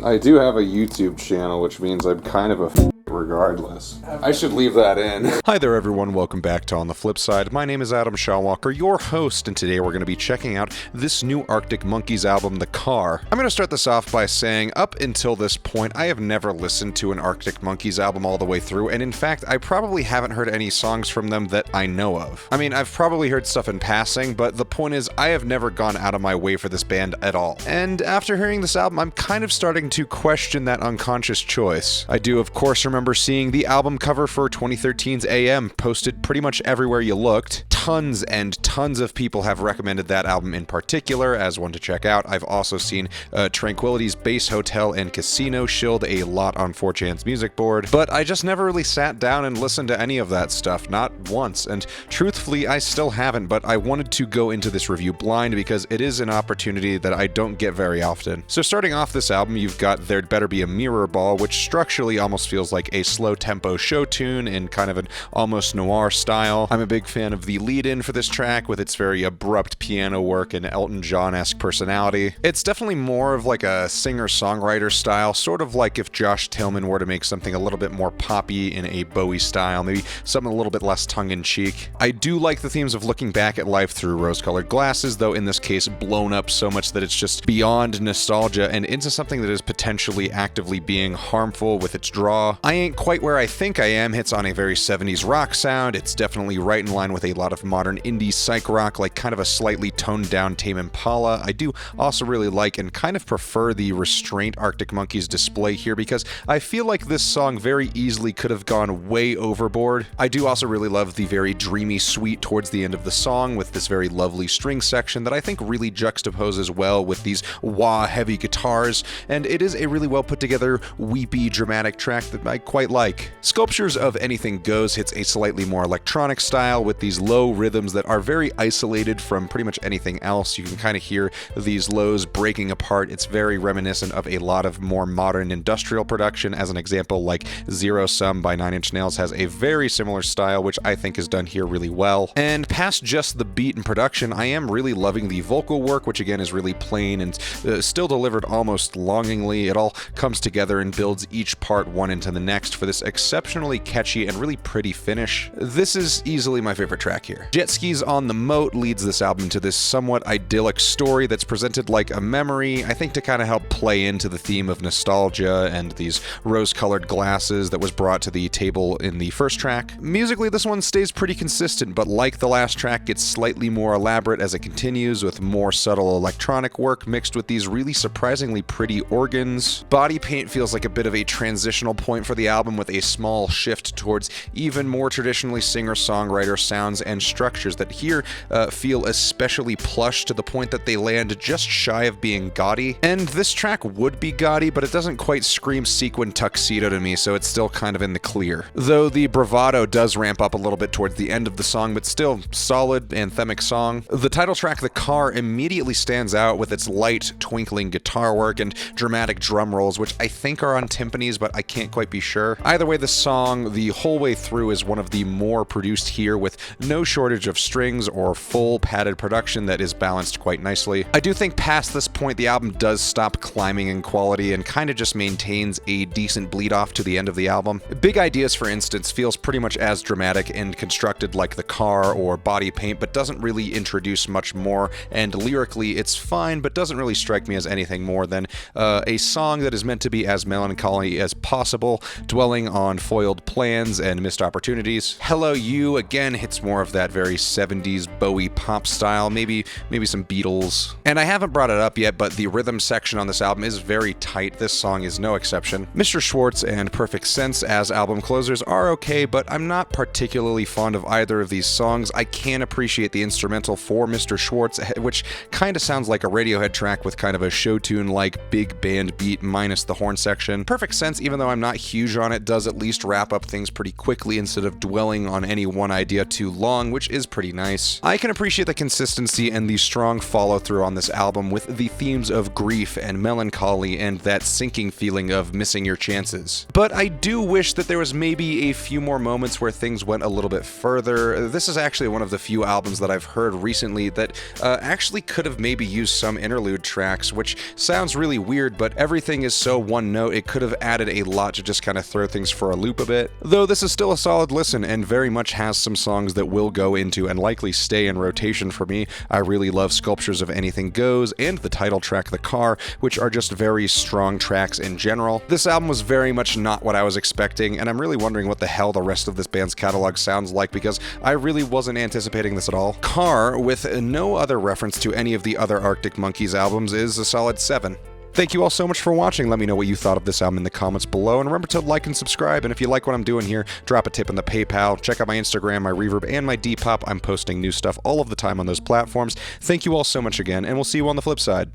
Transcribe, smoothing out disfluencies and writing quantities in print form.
I do have a YouTube channel, which means I'm kind of a regardless. I should leave that in. Hi there everyone, welcome back to On the Flip Side. My name is Adam Shawwalker, your host, and today we're going to be checking out this new Arctic Monkeys album, The Car. I'm going to start this off by saying, up until this point, I have never listened to an Arctic Monkeys album all the way through, and in fact, I probably haven't heard any songs from them that I know of. I mean, I've probably heard stuff in passing, but the point is, I have never gone out of my way for this band at all. And after hearing this album, I'm kind of starting to question that unconscious choice. I do, of course, remember seeing the album cover for 2013's AM posted pretty much everywhere you looked. Tons and tons of people have recommended that album in particular as one to check out. I've also seen Tranquility's Base Hotel and Casino shilled a lot on 4chan's music board, but I just never really sat down and listened to any of that stuff, not once, and truthfully I still haven't, but I wanted to go into this review blind because it is an opportunity that I don't get very often. So starting off this album, you've got There'd Better Be a Mirror Ball, which structurally almost feels like a slow tempo show tune in kind of an almost noir style. I'm a big fan of the lead-in for this track with its very abrupt piano work and Elton John-esque personality. It's definitely more of like a singer-songwriter style, sort of like if Josh Tillman were to make something a little bit more poppy in a Bowie style, maybe something a little bit less tongue-in-cheek. I do like the themes of looking back at life through rose-colored glasses, though in this case blown up so much that it's just beyond nostalgia and into something that is potentially actively being harmful with its draw. I Ain't Quite Where I Think I Am hits on a very 70s rock sound. It's definitely right in line with a lot of modern indie psych rock, like kind of a slightly toned down Tame Impala. I do also really like and kind of prefer the restraint Arctic Monkeys display here because I feel like this song very easily could have gone way overboard. I do also really love the very dreamy suite towards the end of the song with this very lovely string section that I think really juxtaposes well with these wah heavy guitars, and it is a really well put together weepy dramatic track that I quite like. Sculptures of Anything Goes hits a slightly more electronic style with these low rhythms that are very isolated from pretty much anything else. You can kind of hear these lows breaking apart. It's very reminiscent of a lot of more modern industrial production. As an example, like Zero Sum by Nine Inch Nails has a very similar style, which I think is done here really well. And past just the beat and production, I am really loving the vocal work, which again is really plain and still delivered almost longingly. It all comes together and builds each part one into the next for this exceptionally catchy and really pretty finish. This is easily my favorite track here. Jet Skis on the Moat leads this album to this somewhat idyllic story that's presented like a memory, I think to kind of help play into the theme of nostalgia and these rose-colored glasses that was brought to the table in the first track. Musically, this one stays pretty consistent, but like the last track, gets slightly more elaborate as it continues with more subtle electronic work mixed with these really surprisingly pretty organs. Body Paint feels like a bit of a transitional point for the album with a small shift towards even more traditionally singer-songwriter sounds and structures that here feel especially plush to the point that they land just shy of being gaudy. And this track would be gaudy, but it doesn't quite scream sequin tuxedo to me, so it's still kind of in the clear. Though the bravado does ramp up a little bit towards the end of the song, but still solid anthemic song. The title track, The Car, immediately stands out with its light, twinkling guitar work and dramatic drum rolls, which I think are on timpanis, but I can't quite be sure. Either way, the song the whole way through is one of the more produced here with no shortage of strings or full padded production that is balanced quite nicely. I do think past this point the album does stop climbing in quality and kind of just maintains a decent bleed off to the end of the album. Big Ideas, for instance, feels pretty much as dramatic and constructed like The Car or Body Paint, but doesn't really introduce much more, and lyrically it's fine, but doesn't really strike me as anything more than a song that is meant to be as melancholy as possible, dwelling on foiled plans and missed opportunities. Hello You, again, hits more of that very 70s Bowie pop style, maybe some Beatles. And I haven't brought it up yet, but the rhythm section on this album is very tight. This song is no exception. Mr. Schwartz and Perfect Sense as album closers are okay, but I'm not particularly fond of either of these songs. I can appreciate the instrumental for Mr. Schwartz, which kind of sounds like a Radiohead track with kind of a show tune like big band beat minus the horn section. Perfect Sense, even though I'm not huge on it, does at least wrap up things pretty quickly instead of dwelling on any one idea too long, which is pretty nice. I can appreciate the consistency and the strong follow-through on this album with the themes of grief and melancholy and that sinking feeling of missing your chances. But I do wish that there was maybe a few more moments where things went a little bit further. This is actually one of the few albums that I've heard recently that actually could have maybe used some interlude tracks, which sounds really weird, but everything is so one note, it could have added a lot to just kind of throw things for a loop a bit. Though this is still a solid listen and very much has some songs that will go into and likely stay in rotation for me. I really love Sculptures of Anything Goes and the title track The Car, which are just very strong tracks in general. This album was very much not what I was expecting, and I'm really wondering what the hell the rest of this band's catalog sounds like because I really wasn't anticipating this at all. Car, with no other reference to any of the other Arctic Monkeys albums, is a solid 7. Thank you all so much for watching. Let me know what you thought of this album in the comments below, and remember to like and subscribe, and if you like what I'm doing here, drop a tip in the PayPal. Check out my Instagram, my Reverb, and my Depop. I'm posting new stuff all of the time on those platforms. Thank you all so much again, and we'll see you on the flip side.